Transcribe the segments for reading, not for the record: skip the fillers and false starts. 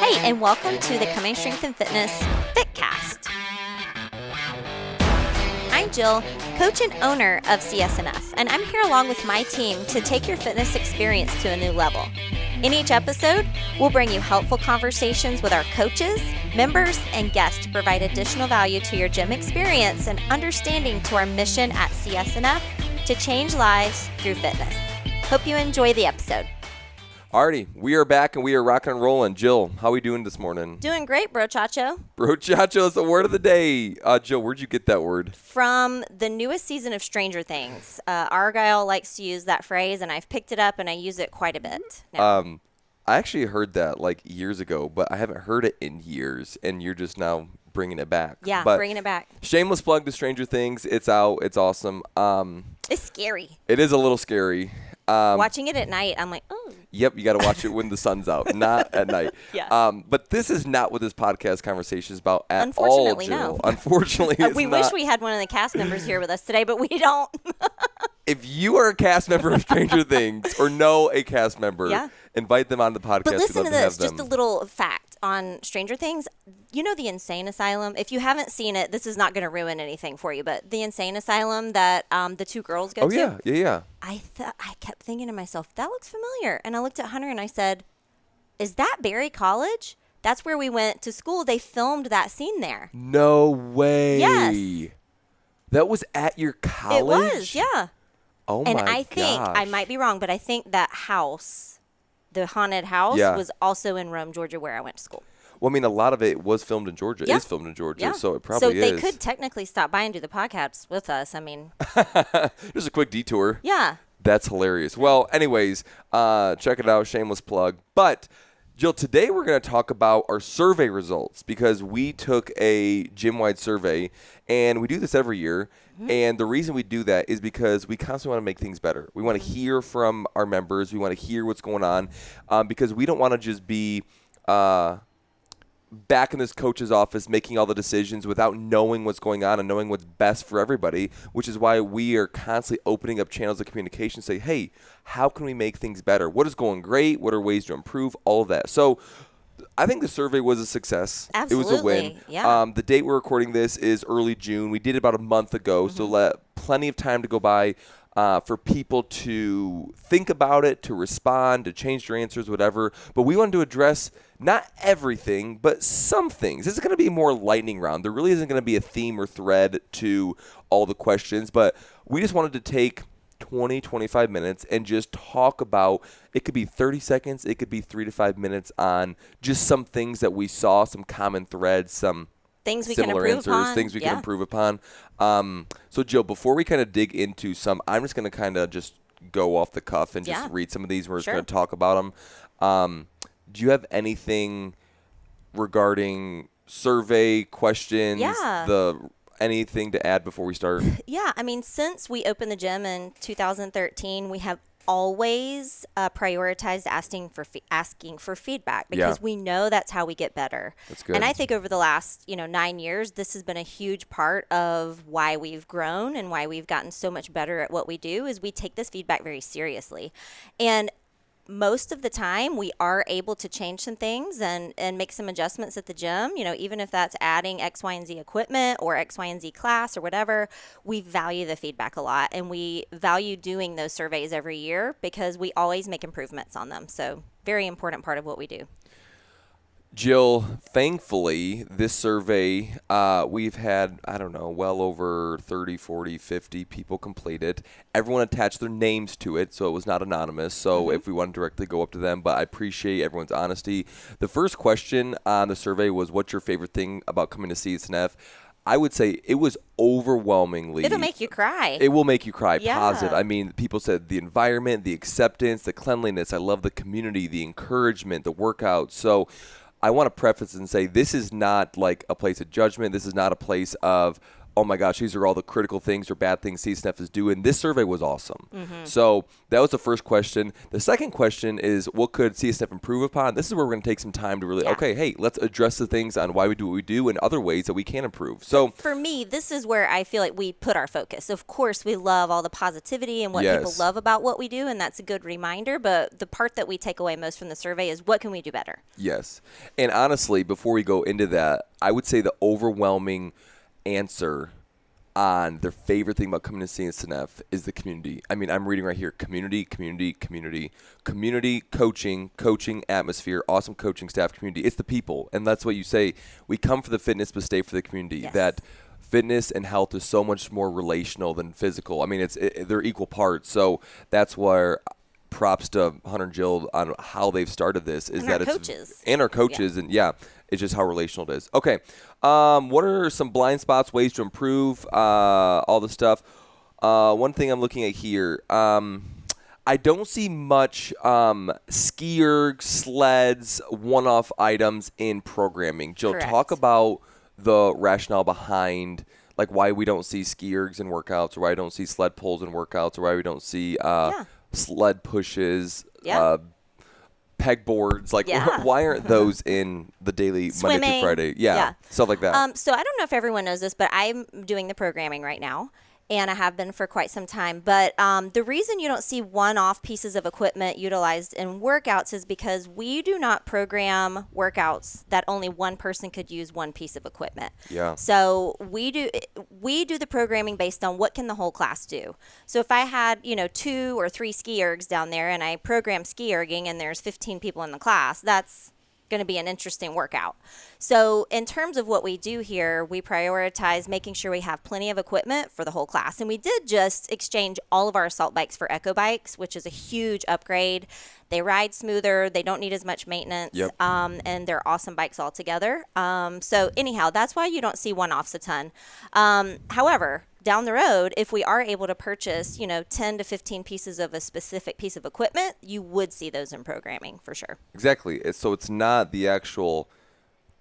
Hey, and welcome to the Coming Strength and Fitness Fitcast. I'm Jill, coach and owner of CS&F, and I'm here along with my team to take your fitness experience to a new level. In each episode, we'll bring you helpful conversations with our coaches, members, and guests to provide additional value to your gym experience and understanding to our mission at CS&F to change lives through fitness. Hope you enjoy the episode. Alrighty, we are back and we are rocking and rolling. Jill, how are we doing this morning? Doing great, brochacho. Brochacho is the word of the day. Jill, where'd you get that word? From the newest season of Stranger Things. Argyle likes to use that phrase, and I've picked it up and I use it quite a bit now. I actually heard that like years ago, but I haven't heard it in years, and you're just now bringing it back. Yeah, but bringing it back. Shameless plug to Stranger Things. It's out. It's awesome. It's scary. It is a little scary. Watching it at night, I'm like, oh. Yep, you got to watch it when the sun's out, not at night. Yeah. But this is not what this podcast conversation is about at Unfortunately, all, Jill. no. Unfortunately, it's we not. wish we had one of the cast members here with us today, but we don't. If you are a cast member of Stranger Things or know a cast member, invite them on the podcast. But listen to We'd love this, to have just a them. little fact on Stranger Things. You know the insane asylum? If you haven't seen it, this is not going to ruin anything for you, but the insane asylum that the two girls go to. Oh, yeah. I kept thinking to myself, that looks familiar. And I looked at Hunter and I said, is that Barry College? That's where we went to school. They filmed that scene there. No way. Yes. That was at your college? It was, yeah. Oh, my And gosh. I think, I might be wrong, but I think that house, the haunted house, was also in Rome, Georgia, where I went to school. Well, I mean, a lot of it was filmed in Georgia. Yeah. It is filmed in Georgia, Yeah. so it probably is. So they could technically stop by and do the podcast with us. I mean. Just a quick detour. Yeah. That's hilarious. Well, anyways, check it out. Shameless plug. But, Jill, today we're going to talk about our survey results because we took a gym-wide survey, and we do this every year. Mm-hmm. And the reason we do that is because we constantly want to make things better. We want to hear from our members. We want to hear what's going on because we don't want to just be back in this coach's office making all the decisions without knowing what's going on and knowing what's best for everybody, which is why we are constantly opening up channels of communication, say, hey, how can we make things better? What is going great? What are ways to improve? All of that. So I think the survey was a success. Absolutely. It was a win. Yeah. The date we're recording this is early June. We did it about a month ago, so let plenty of time to go by for people to think about it, to respond, to change their answers, whatever. But we wanted to address not everything, but some things. This is going to be more lightning round. There really isn't going to be a theme or thread to all the questions, but we just wanted to take 20, 25 minutes and just talk about, it could be 30 seconds, it could be 3 to 5 minutes on just some things that we saw, some common threads, some things we similar can improve answers, upon. things we can improve upon. So, Jill, before we kind of dig into some, I'm just going to kind of just go off the cuff and just read some of these. We're just going to talk about them. Do you have anything regarding survey questions? Anything to add before we start? Yeah, I mean, since we opened the gym in 2013, we have always prioritized asking for feedback because we know that's how we get better. That's good. And I think over the last 9 years, this has been a huge part of why we've grown and why we've gotten so much better at what we do is we take this feedback very seriously. And most of the time we are able to change some things and make some adjustments at the gym, even if that's adding X, Y, and Z equipment or X, Y, and Z class or whatever. We value the feedback a lot and we value doing those surveys every year because we always make improvements on them. So very important part of what we do. Jill, thankfully, this survey, we've had, well over 30, 40, 50 people complete it. Everyone attached their names to it, so it was not anonymous. So if we want to directly go up to them, but I appreciate everyone's honesty. The first question on the survey was, what's your favorite thing about coming to CS&F? I would say it was overwhelmingly. It'll make you cry. It will make you cry. Yeah. Positive. I mean, people said the environment, the acceptance, the cleanliness. I love the community, the encouragement, the workouts. So I want to preface and say this is not like a place of judgment. This is not a place of, oh my gosh, these are all the critical things or bad things CS&F is doing. This survey was awesome. So that was the first question. The second question is, what could CS&F improve upon? This is where we're going to take some time to really, okay, hey, let's address the things on why we do what we do and other ways that we can improve. So for me, this is where I feel like we put our focus. Of course, we love all the positivity and what people yes. love about what we do, and that's a good reminder. But the part that we take away most from the survey is what can we do better? Yes. And honestly, before we go into that, I would say the overwhelming answer on their favorite thing about coming to CS&F is the community. I mean, I'm reading right here, community, coaching atmosphere, awesome coaching staff, community. It's the people. And that's what you say. We come for the fitness, but stay for the community. Yes. That fitness and health is so much more relational than physical. I mean, they're equal parts. So that's where props to Hunter and Jill on how they've started this. Is And that our it's coaches. and our coaches, and it's just how relational it is. Okay, what are some blind spots, ways to improve, all the stuff? One thing I'm looking at here, I don't see much ski erg, sleds, one-off items in programming. Jill, Correct. talk about the rationale behind like why we don't see ski ergs in workouts, or why we don't see sled pulls in workouts, or why we don't see sled pushes, pegboards. Like, why aren't those in the daily Swimming. Monday through Friday? Yeah, stuff like that. So I don't know if everyone knows this, but I'm doing the programming right now, and I have been for quite some time. But the reason you don't see one-off pieces of equipment utilized in workouts is because we do not program workouts that only one person could use one piece of equipment. Yeah. So we do the programming based on what can the whole class do. So if I had 2 or 3 ski ergs down there, and I program ski erging, and there's 15 people in the class, that's going to be an interesting workout. So in terms of what we do here, we prioritize making sure we have plenty of equipment for the whole class. And we did just exchange all of our assault bikes for eco bikes, which is a huge upgrade. They ride smoother. They don't need as much maintenance. Yep. And they're awesome bikes altogether. So anyhow, that's why you don't see one-offs a ton. However, down the road, if we are able to purchase, 10 to 15 pieces of a specific piece of equipment, you would see those in programming for sure. Exactly. So it's not the actual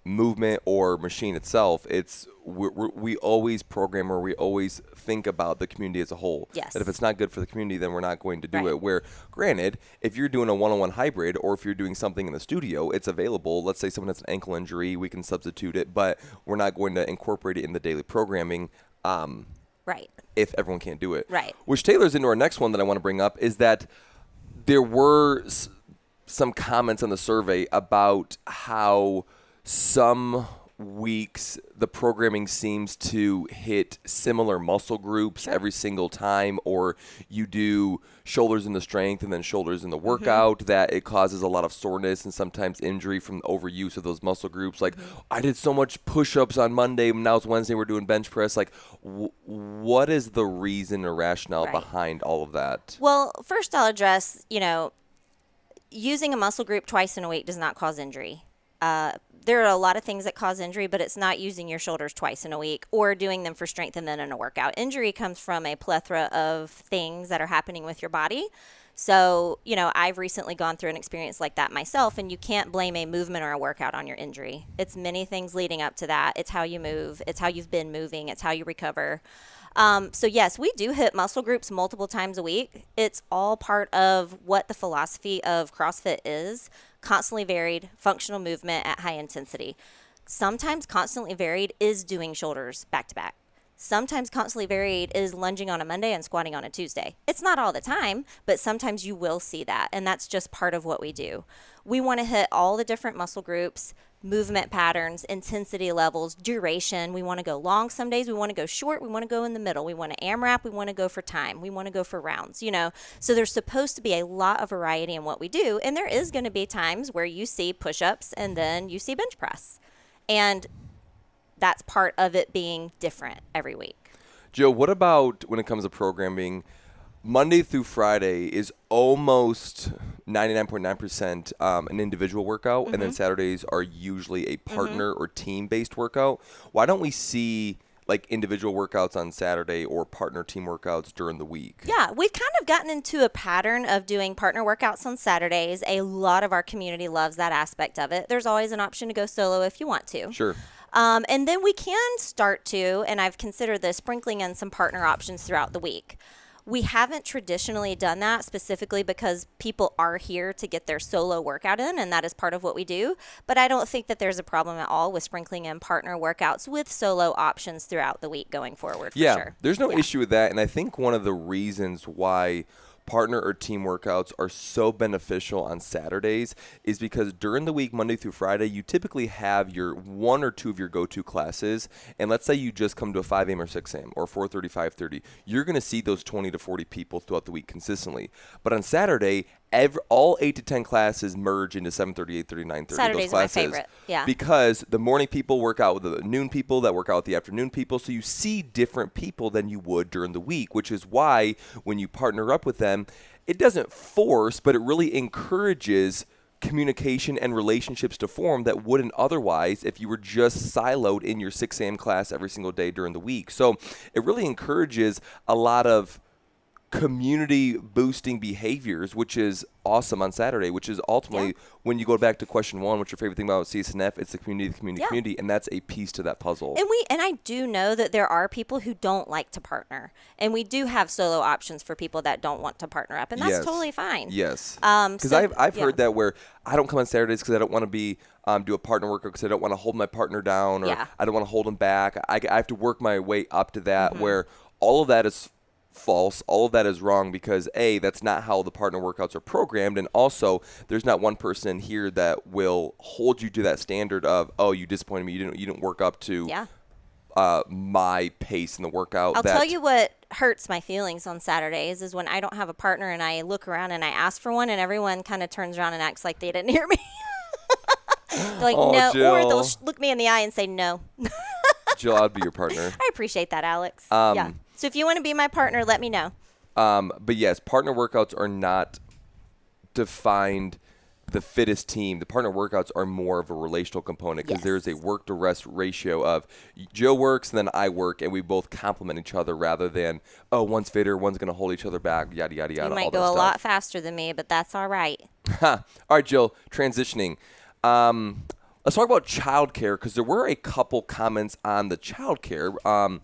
movement or machine itself. It's we always program, or we always think about the community as a whole. Yes. That if it's not good for the community, then we're not going to do Right. it. Where, granted, if you're doing a one-on-one hybrid, or if you're doing something in the studio, it's available. Let's say someone has an ankle injury, we can substitute it, but we're not going to incorporate it in the daily programming. Right. If everyone can't do it. Right. Which tailors into our next one that I want to bring up is that there were some comments on the survey about how some weeks the programming seems to hit similar muscle groups every single time, or you do shoulders in the strength and then shoulders in the workout, that it causes a lot of soreness and sometimes injury from overuse of those muscle groups. Like, I did so much push-ups on Monday, now it's Wednesday, we're doing bench press. Like, what is the reason or rationale behind all of that? Well, first I'll address, using a muscle group twice in a week does not cause injury. There are a lot of things that cause injury, but it's not using your shoulders twice in a week or doing them for strength and then in a workout. Injury comes from a plethora of things that are happening with your body. So, I've recently gone through an experience like that myself, and you can't blame a movement or a workout on your injury. It's many things leading up to that. It's how you move. It's how you've been moving. It's how you recover. So yes, we do hit muscle groups multiple times a week. It's all part of what the philosophy of CrossFit is: constantly varied functional movement at high intensity. Sometimes constantly varied is doing shoulders back to back. Sometimes constantly varied is lunging on a Monday and squatting on a Tuesday. It's not all the time, but sometimes you will see that, and that's just part of what we do. We want to hit all the different muscle groups, movement patterns, intensity levels, duration. We want to go long some days. We want to go short. We want to go in the middle. We want to AMRAP. We want to go for time. We want to go for rounds, So there's supposed to be a lot of variety in what we do, and there is going to be times where you see push-ups and then you see bench press. And that's part of it being different every week. Joe, what about when it comes to programming? Monday through Friday is almost 99.9% an individual workout, and then Saturdays are usually a partner or team-based workout. Why don't we see like individual workouts on Saturday or partner team workouts during the week? Yeah, we've kind of gotten into a pattern of doing partner workouts on Saturdays. A lot of our community loves that aspect of it. There's always an option to go solo if you want to. Sure. And then we can start to, and I've considered this, sprinkling in some partner options throughout the week. We haven't traditionally done that specifically because people are here to get their solo workout in, and that is part of what we do. But I don't think that there's a problem at all with sprinkling in partner workouts with solo options throughout the week going forward, for Yeah, sure. there's no Yeah. issue with that. And I think one of the reasons why partner or team workouts are so beneficial on Saturdays is because during the week, Monday through Friday, you typically have your one or two of your go-to classes. And let's say you just come to a 5 a.m. or 6 a.m. or 4:30, 5:30. You're going to see those 20 to 40 people throughout the week consistently. But on Saturday, all 8 to 10 classes merge into 7:30, 8:30, 9:30. Saturdays those are my classes, favorite. Yeah. because the morning people work out with the noon people that work out with the afternoon people. So you see different people than you would during the week, which is why when you partner up with them, it doesn't force, but it really encourages communication and relationships to form that wouldn't otherwise if you were just siloed in your 6 a.m. class every single day during the week. So it really encourages a lot of community boosting behaviors, which is awesome on Saturday, which is ultimately when you go back to question one, what's your favorite thing about CS&F? It's the community, community, and that's a piece to that puzzle. And I do know that there are people who don't like to partner, and we do have solo options for people that don't want to partner up, and that's totally fine. Yes. Because So, I've heard that where I don't come on Saturdays because I don't want to be do a partner workout because I don't want to hold my partner down, or I don't want to hold him back. I have to work my way up to that, where all of that is false. All of that is wrong because A, that's not how the partner workouts are programmed, and also there's not one person in here that will hold you to that standard of, oh, you disappointed me, you didn't work up to my pace in the workout. I'll tell you what hurts my feelings on Saturdays is when I don't have a partner and I look around and I ask for one and everyone kind of turns around and acts like they didn't hear me. They're like, no, Jill. or they'll look me in the eye and say no. Jill, I'd be your partner. I appreciate that, Alex. Yeah. So if you want to be my partner, let me know. But yes, partner workouts are not defined the fittest team. The partner workouts are more of a relational component because there's a work to rest ratio of Joe works and then I work, and we both complement each other rather than, oh, one's fitter, one's going to hold each other back, yada, yada, yada. You might go a lot faster than me, but that's all right. All right, Jill, transitioning. Let's talk about childcare because there were a couple comments on the childcare.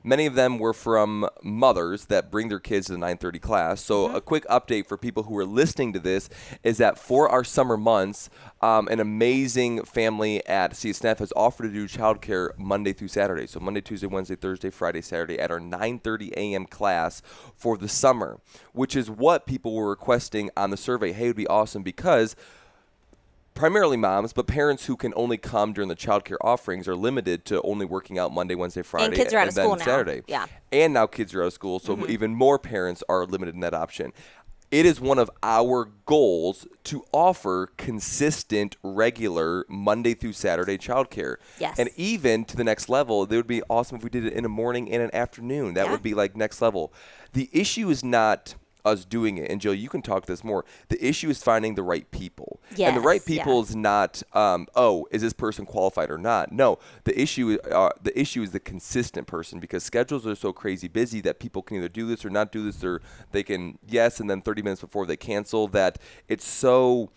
Many of them were from mothers that bring their kids to the 9:30 class. So a quick update for people who are listening to this is that for our summer months, an amazing family at CS&F has offered to do childcare Monday through Saturday. So Monday, Tuesday, Wednesday, Thursday, Friday, Saturday at our 9:30 a.m. class for the summer, which is what people were requesting on the survey. Hey, it would be awesome because primarily moms, but parents who can only come during the childcare offerings are limited to only working out Monday, Wednesday, Friday, and kids are out of then school now. Saturday. Yeah. And now kids are out of school, so even more parents are limited in that option. It is one of our goals to offer consistent, regular Monday through Saturday childcare. Yes. And even to the next level, it would be awesome if we did it in a morning and an afternoon. That would be like next level. The issue is not us doing it. And Jill, you can talk this more. The issue is finding the right people. And the right people is not, oh, is this person qualified or not? No, the issue is the consistent person because schedules are so crazy busy that people can either do this or not do this, or they can yes, and then 30 minutes before they cancel, that it's so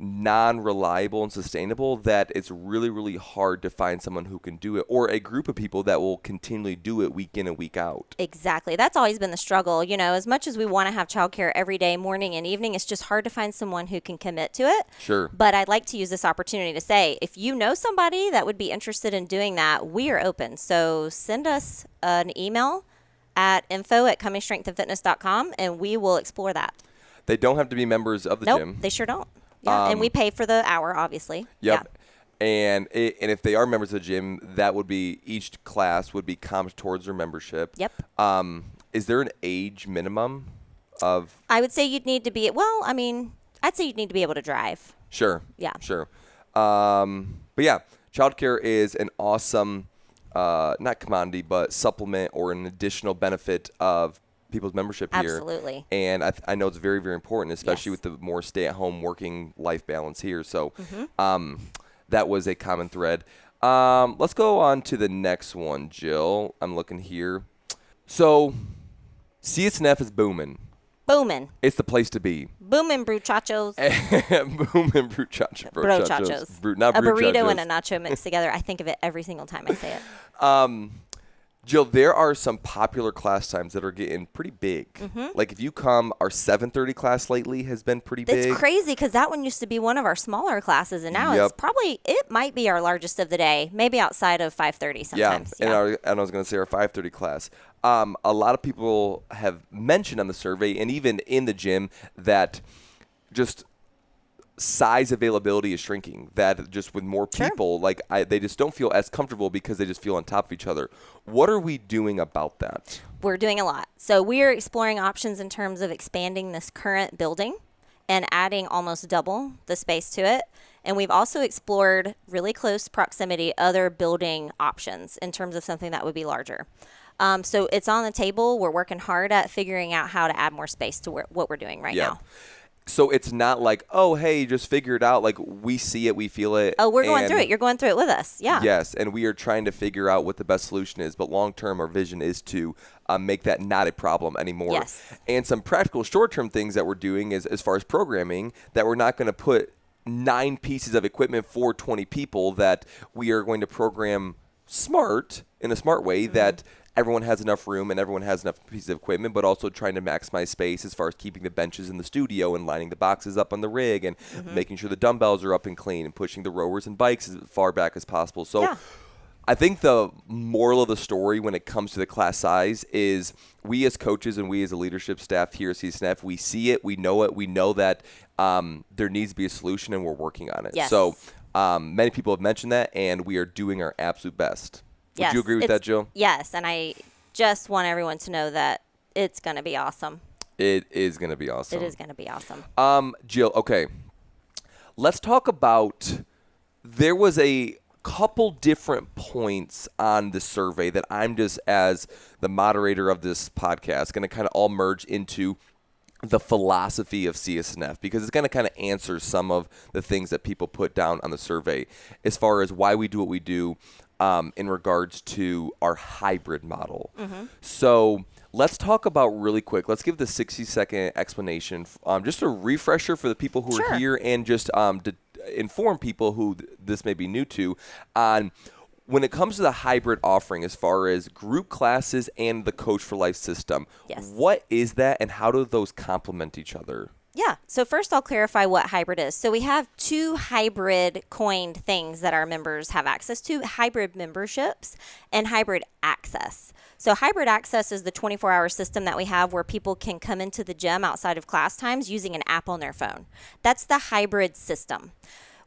non-reliable and sustainable that it's really, really hard to find someone who can do it, or a group of people that will continually do it week in and week out. Exactly. That's always been the struggle. You know, as much as we want to have childcare every day, morning and evening, it's just hard to find someone who can commit to it. Sure. But I'd like to use this opportunity to say, if you know somebody that would be interested in doing that, we are open. So send us an email at info@cummingstrengthandfitness.com and we will explore that. They don't have to be members of the Nope, gym. they sure don't. Yeah, and we pay for the hour, obviously. Yep. Yeah. And if they are members of the gym, that would be each class would be comped towards their membership. Yep. Is there an age minimum of? I would say you'd need to be, well, I mean, I'd say you'd need to be able to drive. Sure. Yeah. Sure. But yeah, childcare is an awesome, not commodity, but supplement or an additional benefit of people's membership here. Absolutely. And I know it's very, very important, especially Yes. with the more stay-at-home working life balance here. So that was a common thread. Let's go on to the next one, Jill. I'm looking here. So CS&F is booming. Booming. It's the place to be. Booming bruchachos. Booming bruchachos. Brochachos. Not A burrito bruchachos. and a nacho mixed together. I think of it every single time I say it. Jill, there are some popular class times that are getting pretty big. Like if you come, our 7:30 class lately has been pretty big. It's crazy because that one used to be one of our smaller classes, and now Yep. it might be our largest of the day, maybe outside of 5:30 sometimes. And I was going to say our 5:30 class. A lot of people have mentioned on the survey and even in the gym that just size availability is shrinking, that just with more people, they just don't feel as comfortable because they just feel on top of each other. What are we doing about that? We're doing a lot. So we are exploring options in terms of expanding this current building and adding almost double the space to it. And we've also explored really close proximity other building options in terms of something that would be larger. So it's on the table. We're working hard at figuring out how to add more space to what we're doing right now. So it's not like, oh, hey, just figure it out. Like, we see it, we feel it. Oh, we're going through it. You're going through it with us. Yeah. Yes, and we are trying to figure out what the best solution is. But long-term, our vision is to make that not a problem anymore. Yes. And some practical short-term things that we're doing is, as far as programming, that we're not going to put 9 pieces of equipment for 20 people, that we are going to program in a smart way that everyone has enough room and everyone has enough pieces of equipment, but also trying to maximize space as far as keeping the benches in the studio and lining the boxes up on the rig and making sure the dumbbells are up and clean and pushing the rowers and bikes as far back as possible. So I think the moral of the story when it comes to the class size is we as coaches and we as a leadership staff here at CS&F, we see it, we know it, we know that there needs to be a solution and we're working on it. Yes. So many people have mentioned that, and we are doing our absolute best. Would you agree with that, Jill? Yes, and I just want everyone to know that it's going to be awesome. It is going to be awesome. It is going to be awesome. Jill, okay. Let's talk about, there was a couple different points on the survey that I'm just, as the moderator of this podcast, going to kind of all merge into the philosophy of CS&F, because it's going to kind of answer some of the things that people put down on the survey as far as why we do what we do in regards to our hybrid model. So let's talk about really quick. Let's give the 60-second explanation, just a refresher for the people who are here, and just to inform people who this may be new to on when it comes to the hybrid offering as far as group classes and the Coach for Life system. What is that, and how do those complement each other? Yeah. So first I'll clarify what hybrid is. So we have 2 hybrid coined things that our members have access to: hybrid memberships and hybrid access. So hybrid access is the 24-hour system that we have where people can come into the gym outside of class times using an app on their phone. That's the hybrid system.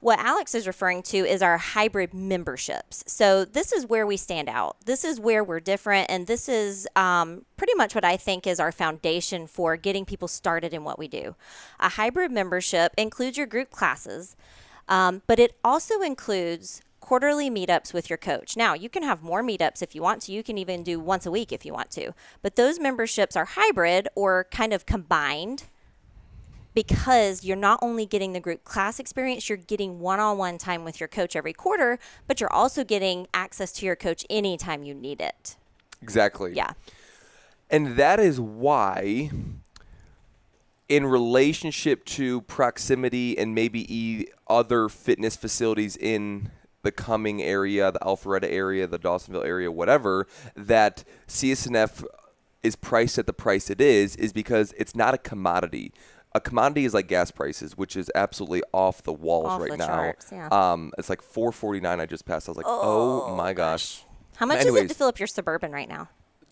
What Alex is referring to is our hybrid memberships. So this is where we stand out. This is where we're different, and this is pretty much what I think is our foundation for getting people started in what we do. A hybrid membership includes your group classes, but it also includes quarterly meetups with your coach. Now, you can have more meetups if you want to. You can even do once a week if you want to. But those memberships are hybrid or kind of combined, because you're not only getting the group class experience, you're getting one-on-one time with your coach every quarter, but you're also getting access to your coach anytime you need it. Exactly. Yeah. And that is why, in relationship to proximity and maybe other fitness facilities in the Cumming area, the Alpharetta area, the Dawsonville area, whatever, that CS&F is priced at the price it is because it's not a commodity. A commodity is like gas prices, which is absolutely off the walls right now. Charts, yeah. It's like $4.49 I just passed. I was like, oh my gosh. How much is it to fill up your Suburban right now?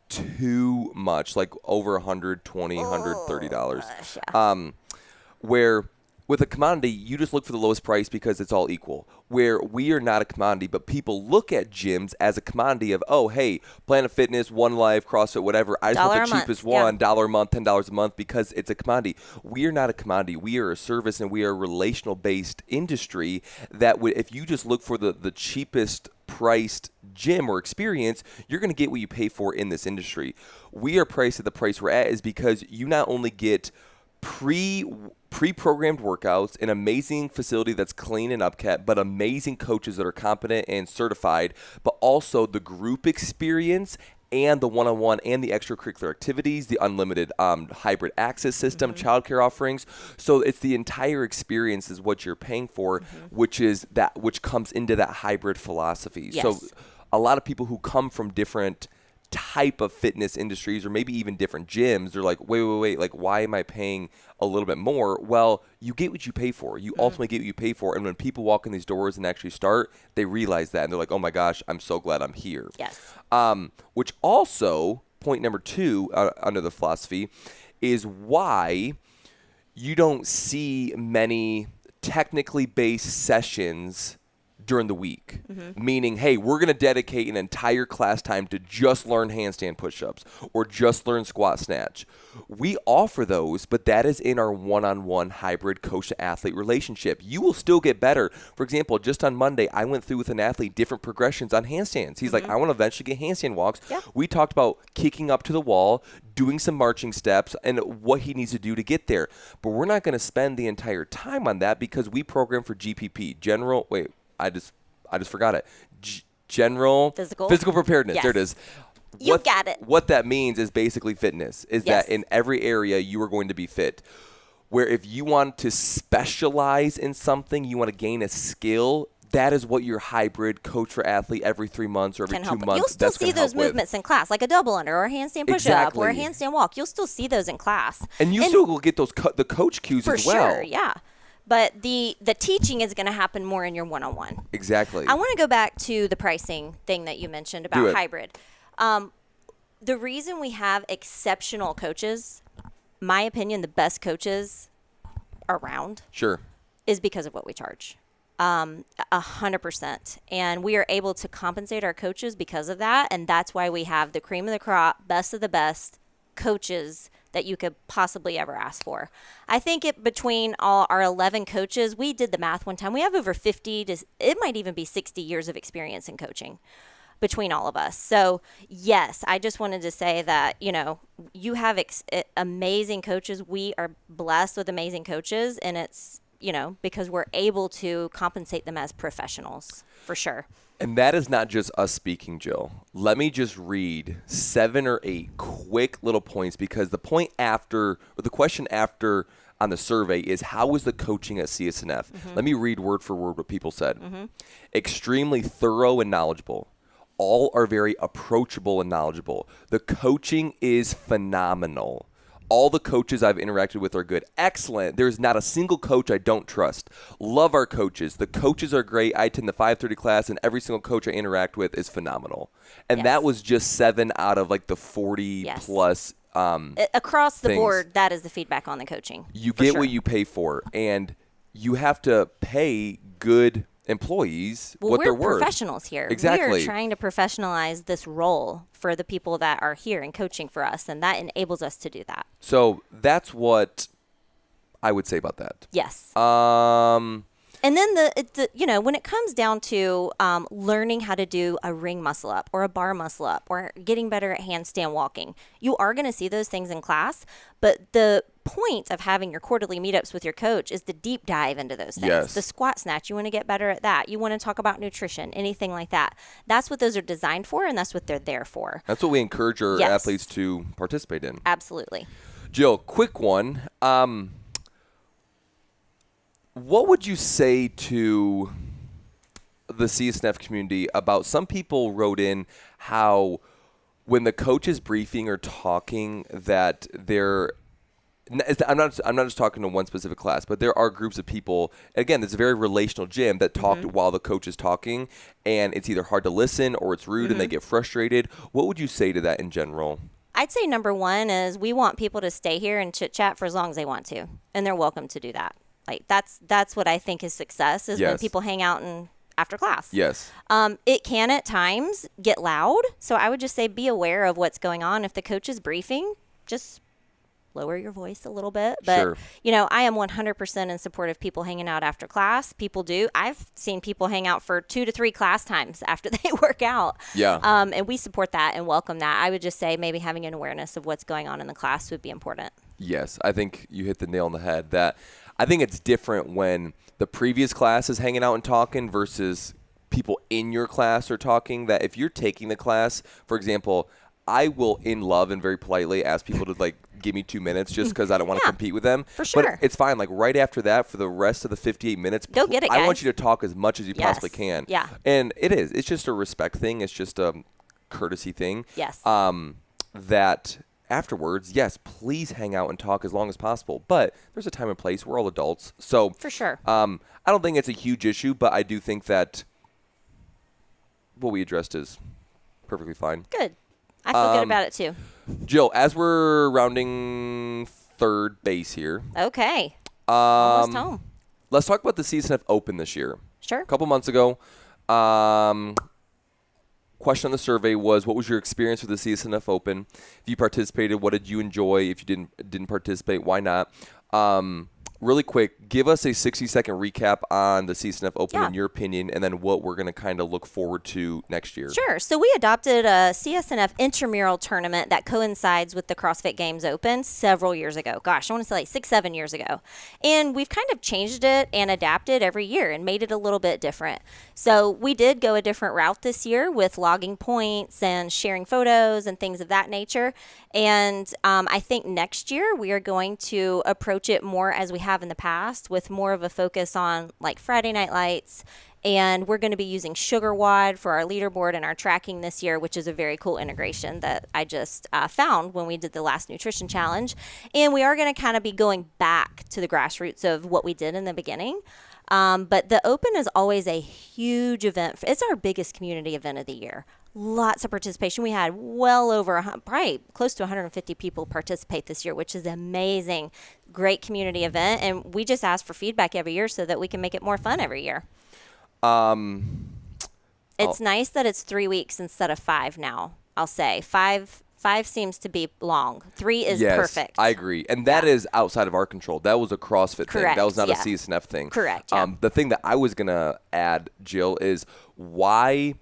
Too much, like over $120, $130. Gosh, yeah. Where with a commodity, you just look for the lowest price because it's all equal. Where we are not a commodity, but people look at gyms as a commodity of, oh, hey, Planet Fitness, One Life, CrossFit, whatever. I just want the cheapest one, $1 a month, $10 a month, because it's a commodity. We are not a commodity. We are a service, and we are a relational-based industry that would, if you just look for the cheapest priced gym or experience, you're going to get what you pay for in this industry. We are priced at the price we're at is because you not only get pre-programmed workouts, an amazing facility that's clean and upkept, but amazing coaches that are competent and certified, but also the group experience and the one-on-one and the extracurricular activities, the unlimited hybrid access system, childcare offerings. So it's the entire experience is what you're paying for, which comes into that hybrid philosophy. Yes. So a lot of people who come from different type of fitness industries or maybe even different gyms, they're like, wait, like, why am I paying a little bit more? Well, you get what you pay for. You ultimately get what you pay for. And when people walk in these doors and actually start, they realize that. And they're like, oh my gosh, I'm so glad I'm here. Yes. Which also, point number 2 under the philosophy is why you don't see many technically based sessions during the week, meaning, hey, we're going to dedicate an entire class time to just learn handstand push-ups or just learn squat snatch. We offer those, but that is in our one-on-one hybrid coach-to-athlete relationship. You will still get better. For example, just on Monday, I went through with an athlete different progressions on handstands. He's like, I want to eventually get handstand walks. Yeah. We talked about kicking up to the wall, doing some marching steps, and what he needs to do to get there. But we're not going to spend the entire time on that because we program for GPP, I just forgot it. General physical preparedness. Yes. There it is. You got it. What that means is basically fitness. Is Yes. that in every area you are going to be fit. Where if you want to specialize in something, you want to gain a skill. That is what your hybrid coach for athlete every 3 months or every 2 months. You'll still see those movements in class, like a double under or a handstand push-up or a handstand walk. You'll still see those in class. And you still will get those the coach cues as well. For sure, yeah. But the teaching is going to happen more in your one-on-one. Exactly. I want to go back to the pricing thing that you mentioned about hybrid. The reason we have exceptional coaches, my opinion, the best coaches around, Sure, is because of what we charge. 100%. And we are able to compensate our coaches because of that. And that's why we have the cream of the crop, best of the best coaches that you could possibly ever ask for. I think between all our 11 coaches, we did the math one time. We have over 50 to, it might even be 60 years of experience in coaching between all of us. So yes, I just wanted to say that, you have amazing coaches. We are blessed with amazing coaches, and it's, because we're able to compensate them as professionals for sure. And that is not just us speaking, Jill. Let me just read 7 or 8 quick little points, because the question after on the survey is, how was the coaching at CS&F? Let me read word for word what people said. Extremely thorough and knowledgeable. All are very approachable and knowledgeable. The coaching is phenomenal. All the coaches I've interacted with are good. Excellent. There's not a single coach I don't trust. Love our coaches. The coaches are great. I attend the 5:30 class, and every single coach I interact with is phenomenal. And that was just 7 out of like the 40 plus across the things. Board, that is the feedback on the coaching. You get what you pay for, and you have to pay good employees what they're worth. We're professionals here. Exactly. We are trying to professionalize this role for the people that are here and coaching for us, and that enables us to do that. So that's what I would say about that. Yes. And then when it comes down to learning how to do a ring muscle up or a bar muscle up or getting better at handstand walking, you are going to see those things in class. But the point of having your quarterly meetups with your coach is to deep dive into those things. Yes. The squat snatch, you want to get better at that. You want to talk about nutrition, anything like that. That's what those are designed for, and that's what they're there for. That's what we encourage our athletes to participate in. Absolutely. Jill, quick one. What would you say to the CS&F community about, some people wrote in how when the coach is briefing or talking that I'm not just talking to one specific class, but there are groups of people, again, it's a very relational gym, that talk while the coach is talking, and it's either hard to listen or it's rude and they get frustrated. What would you say to that in general? I'd say number one is we want people to stay here and chit chat for as long as they want to, and they're welcome to do that. Like that's what I think is success, is when people hang out and after class. Yes. It can at times get loud, so I would just say be aware of what's going on. If the coach is briefing, just lower your voice a little bit. But, I am 100% in support of people hanging out after class. People do. I've seen people hang out for 2 to 3 class times after they work out. Yeah. And we support that and welcome that. I would just say maybe having an awareness of what's going on in the class would be important. Yes. I think you hit the nail on the head. That I think it's different when the previous class is hanging out and talking versus people in your class are talking. That if you're taking the class, for example, I will, in love and very politely, ask people to like give me 2 minutes just because I don't want to Yeah, compete with them. for But sure. it's fine. Like right after that, for the rest of the 58 minutes, Go get it, I want guys. you to talk as much as you possibly Yes. can. Yeah. And it is. It's just a respect thing. It's just a courtesy thing. Yes. That afterwards, yes, please hang out and talk as long as possible. But there's a time and place. We're all adults, so For sure. I don't think it's a huge issue. But I do think that what we addressed is perfectly fine. Good. I feel good about it too. Jill, as we're rounding third base here, Okay. Almost home. let's talk about the CS&F Open this year. Sure. A couple months ago, question on the survey was, what was your experience with the CS&F Open? If you participated, what did you enjoy? If you didn't participate, why not? Really quick, give us a 60-second recap on the CS&F Open in your opinion, and then what we're going to kind of look forward to next year. Sure. So we adopted a CS&F intramural tournament that coincides with the CrossFit Games Open several years ago. Gosh, I want to say like 6-7 years ago. And we've kind of changed it and adapted every year and made it a little bit different. So we did go a different route this year with logging points and sharing photos and things of that nature. And I think next year we are going to approach it more as we have in the past, with more of a focus on like Friday night lights. And we're going to be using SugarWOD for our leaderboard and our tracking this year, which is a very cool integration that I just found when we did the last nutrition challenge. And we are going to kind of be going back to the grassroots of what we did in the beginning. But the Open is always a huge event. It's our biggest community event of the year. Lots of participation. We had well over, probably close to 150 people participate this year, which is amazing. Great community event. And we just ask for feedback every year so that we can make it more fun every year. It's nice that it's 3 weeks instead of 5 now, I'll say. Five seems to be long. 3 is perfect. I agree. And that is outside of our control. That was a CrossFit thing. That was not a CS&F thing. Correct, yeah. The thing that I was going to add, Jill, is why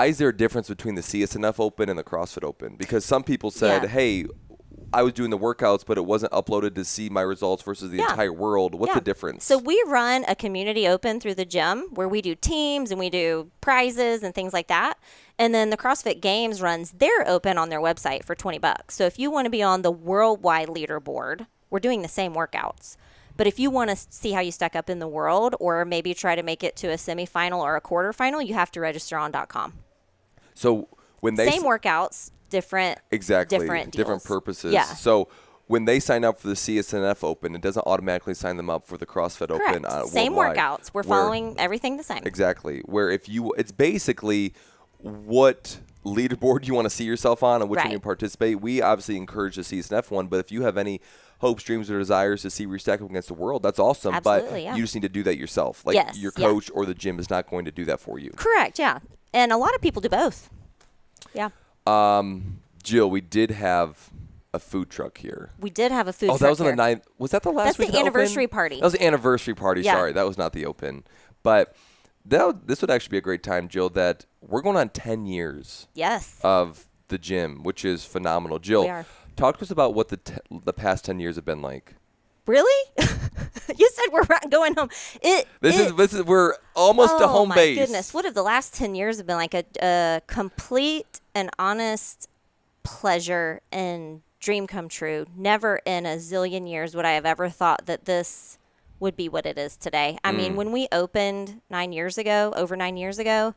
is there a difference between the CS&F Open and the CrossFit Open? Because some people said, hey, I was doing the workouts, but it wasn't uploaded to see my results versus the entire world. What's the difference? So we run a community open through the gym where we do teams and we do prizes and things like that. And then the CrossFit Games runs their open on their website for $20. So if you want to be on the worldwide leaderboard, we're doing the same workouts. But if you want to see how you stack up in the world, or maybe try to make it to a semifinal or a quarterfinal, you have to register on .com. So when they same workouts, different different purposes. Yeah. So when they sign up for the CS&F Open, it doesn't automatically sign them up for the CrossFit Open. Same worldwide, workouts. We're following everything the same. Exactly. Where it's basically what leaderboard you want to see yourself on and which one you participate. We obviously encourage the CS&F one, but if you have any hopes, dreams, or desires to see where you stack up against the world, that's awesome. Absolutely, but you just need to do that yourself. Like your coach or the gym is not going to do that for you. Correct. Yeah. And a lot of people do both. Yeah. Jill, we did have a food truck here. We did have a food truck. Oh, that was on here. the 9th. Was that the last week? That's the anniversary party. That was the anniversary party. Yeah. Sorry, that was not the Open. But this would actually be a great time, Jill, that we're going on 10 years of the gym, which is phenomenal. Jill, we are. Talk to us about what the past 10 years have been like. Really? You said we're going home. We're almost to home base. Oh my goodness! What have the last 10 years have been like? A complete and honest pleasure and dream come true. Never in a zillion years would I have ever thought that this would be what it is today. I mean, when we opened over 9 years ago,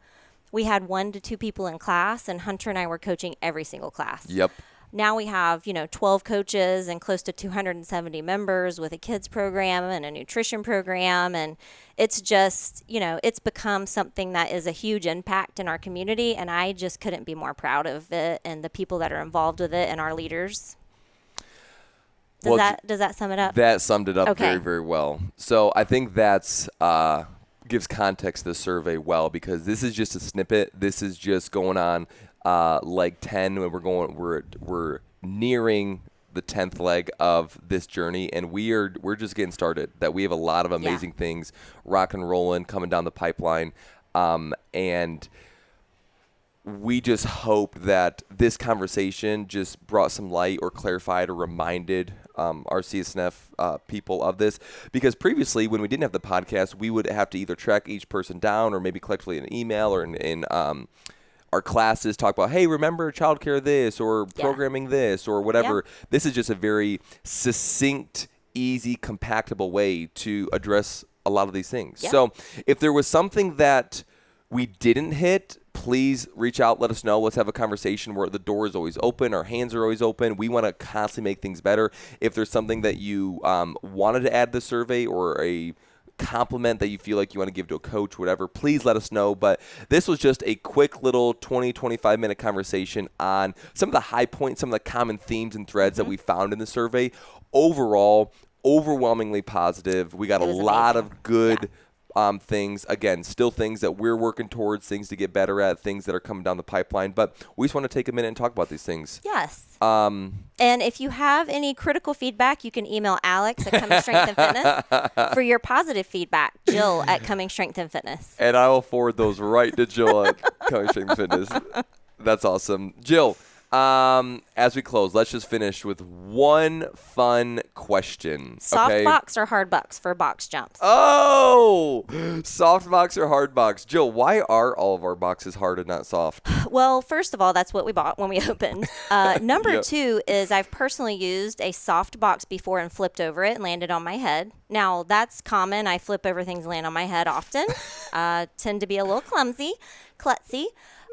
we had 1 to 2 people in class, and Hunter and I were coaching every single class. Yep. Now we have, 12 coaches and close to 270 members with a kids program and a nutrition program. And it's just, it's become something that is a huge impact in our community. And I just couldn't be more proud of it and the people that are involved with it and our leaders. Does that sum it up? That summed it up very, very well. So I think that's gives context to the survey well, because this is just a snippet. This is just going on leg 10, and we're nearing the 10th leg of this journey, and we're just getting started. That we have a lot of amazing things rock and rolling coming down the pipeline, and we just hope that this conversation just brought some light or clarified or reminded our CS&F people of this, because previously when we didn't have the podcast, we would have to either track each person down or maybe collectively in an email or our classes talk about, hey, remember childcare this or programming this or whatever. This is just a very succinct, easy, compactable way to address a lot of these things. So if there was something that we didn't hit, please reach out, let us know. Let's have a conversation where the door is always open. Our hands are always open. We want to constantly make things better. If there's something that you wanted to add to the survey or a compliment that you feel like you want to give to a coach, whatever, please let us know. But this was just a quick little 20-25 minute conversation on some of the high points, some of the common themes and threads that we found in the survey. Overall, overwhelmingly positive. We got a lot of good things. Again, still things that we're working towards, things to get better at, things that are coming down the pipeline. But we just want to take a minute and talk about these things. Yes. And if you have any critical feedback, you can email Alex at Coming Strength and Fitness. For your positive feedback, Jill at Coming Strength and Fitness. And I will forward those right to Jill at Coming Strength and Fitness. That's awesome. Jill, as we close, let's just finish with one fun question. Soft box or hard box for box jumps? Oh, soft box or hard box. Jill, why are all of our boxes hard and not soft? Well, first of all, that's what we bought when we opened. Number two is I've personally used a soft box before and flipped over it and landed on my head. Now, that's common. I flip over things and land on my head often. Tend to be a little klutzy.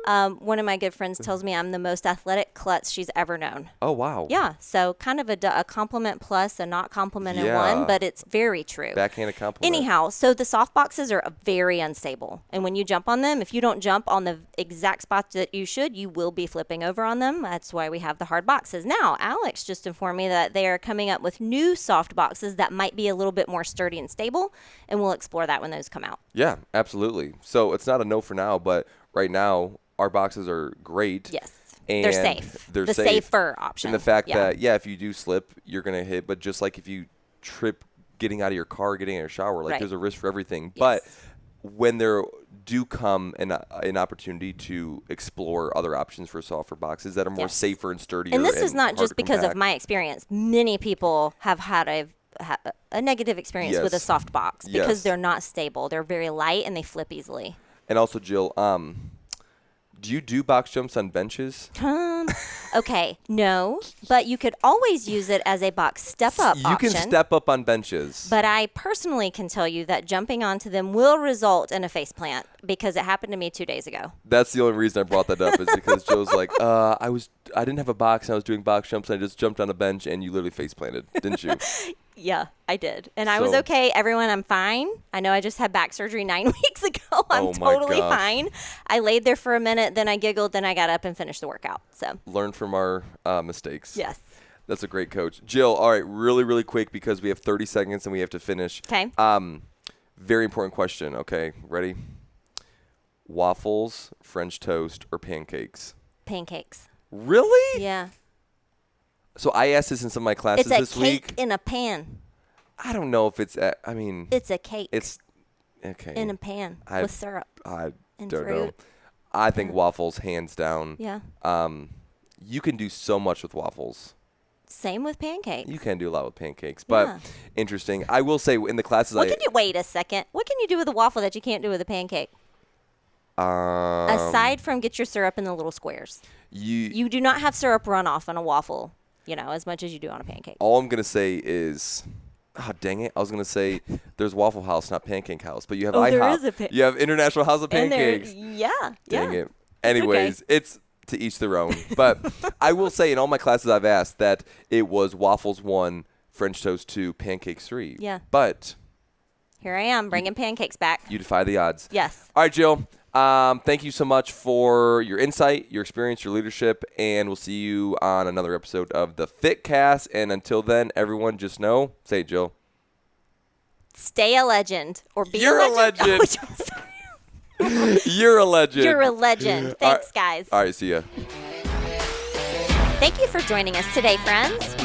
One of my good friends tells me I'm the most athletic klutz she's ever known. Oh, wow. Yeah, so kind of a compliment plus a not compliment in one, but it's very true. Backhanded compliment. Anyhow, so the soft boxes are very unstable. And when you jump on them, if you don't jump on the exact spot that you should, you will be flipping over on them. That's why we have the hard boxes. Now, Alex just informed me that they are coming up with new soft boxes that might be a little bit more sturdy and stable, and we'll explore that when those come out. Yeah, absolutely. So it's not a no for now, but right now, our boxes are great. Yes. And they're safe. They're the safe. Safer option. And the fact that, if you do slip, you're going to hit. But just like if you trip getting out of your car, getting in your shower, like there's a risk for everything. Yes. But when there do come an opportunity to explore other options for softer boxes that are more safer and sturdier. And this is not just because of my experience. Many people have had a negative experience with a soft box because they're not stable. They're very light and they flip easily. And also, Jill, do you do box jumps on benches? Okay, no, but you could always use it as a box step-up option. You can step up on benches. But I personally can tell you that jumping onto them will result in a face plant because it happened to me 2 days ago. That's the only reason I brought that up is because Joe's like, I didn't have a box and I was doing box jumps and I just jumped on a bench and you literally face planted, didn't you? Yeah, I did. And I was okay. Everyone, I'm fine. I know I just had back surgery 9 weeks ago. I'm totally fine. I laid there for a minute, then I giggled, then I got up and finished the workout. So learn from our mistakes. Yes. That's a great coach. Jill, all right, really, really quick because we have 30 seconds and we have to finish. Okay. Very important question, okay? Ready? Waffles, French toast, or pancakes? Pancakes. Really? Yeah. So I asked this in some of my classes this week. It's a cake in a pan. I don't know if it's, it's a cake. It's, okay. In a pan with syrup. I and don't fruit. know. I think waffles, hands down. Yeah. You can do so much with waffles. Same with pancakes. You can do a lot with pancakes, but interesting. I will say in the classes wait a second. What can you do with a waffle that you can't do with a pancake? Aside from get your syrup in the little squares. You do not have syrup runoff on a waffle, as much as you do on a pancake. All I'm going to say is, dang it. I was going to say there's Waffle House, not Pancake House, but you have IHOP. You have International House of Pancakes. Dang it. Anyways, it's to each their own. But I will say in all my classes I've asked that it was waffles 1, French toast 2, pancakes 3. Yeah. But here I am bringing pancakes back. You defy the odds. Yes. All right, Jill. Thank you so much for your insight, your experience, your leadership, and we'll see you on another episode of the FitCast. And until then, everyone just know, say it, Jill. Stay a legend or be You're a legend. You're a legend. You're a legend. Thanks, guys. All right, see ya. Thank you for joining us today, friends.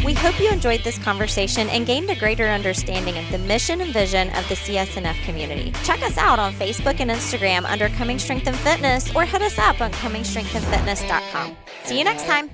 We hope you enjoyed this conversation and gained a greater understanding of the mission and vision of the CS&F community. Check us out on Facebook and Instagram under Coming Strength and Fitness or hit us up on comingstrengthandfitness.com. See you next time.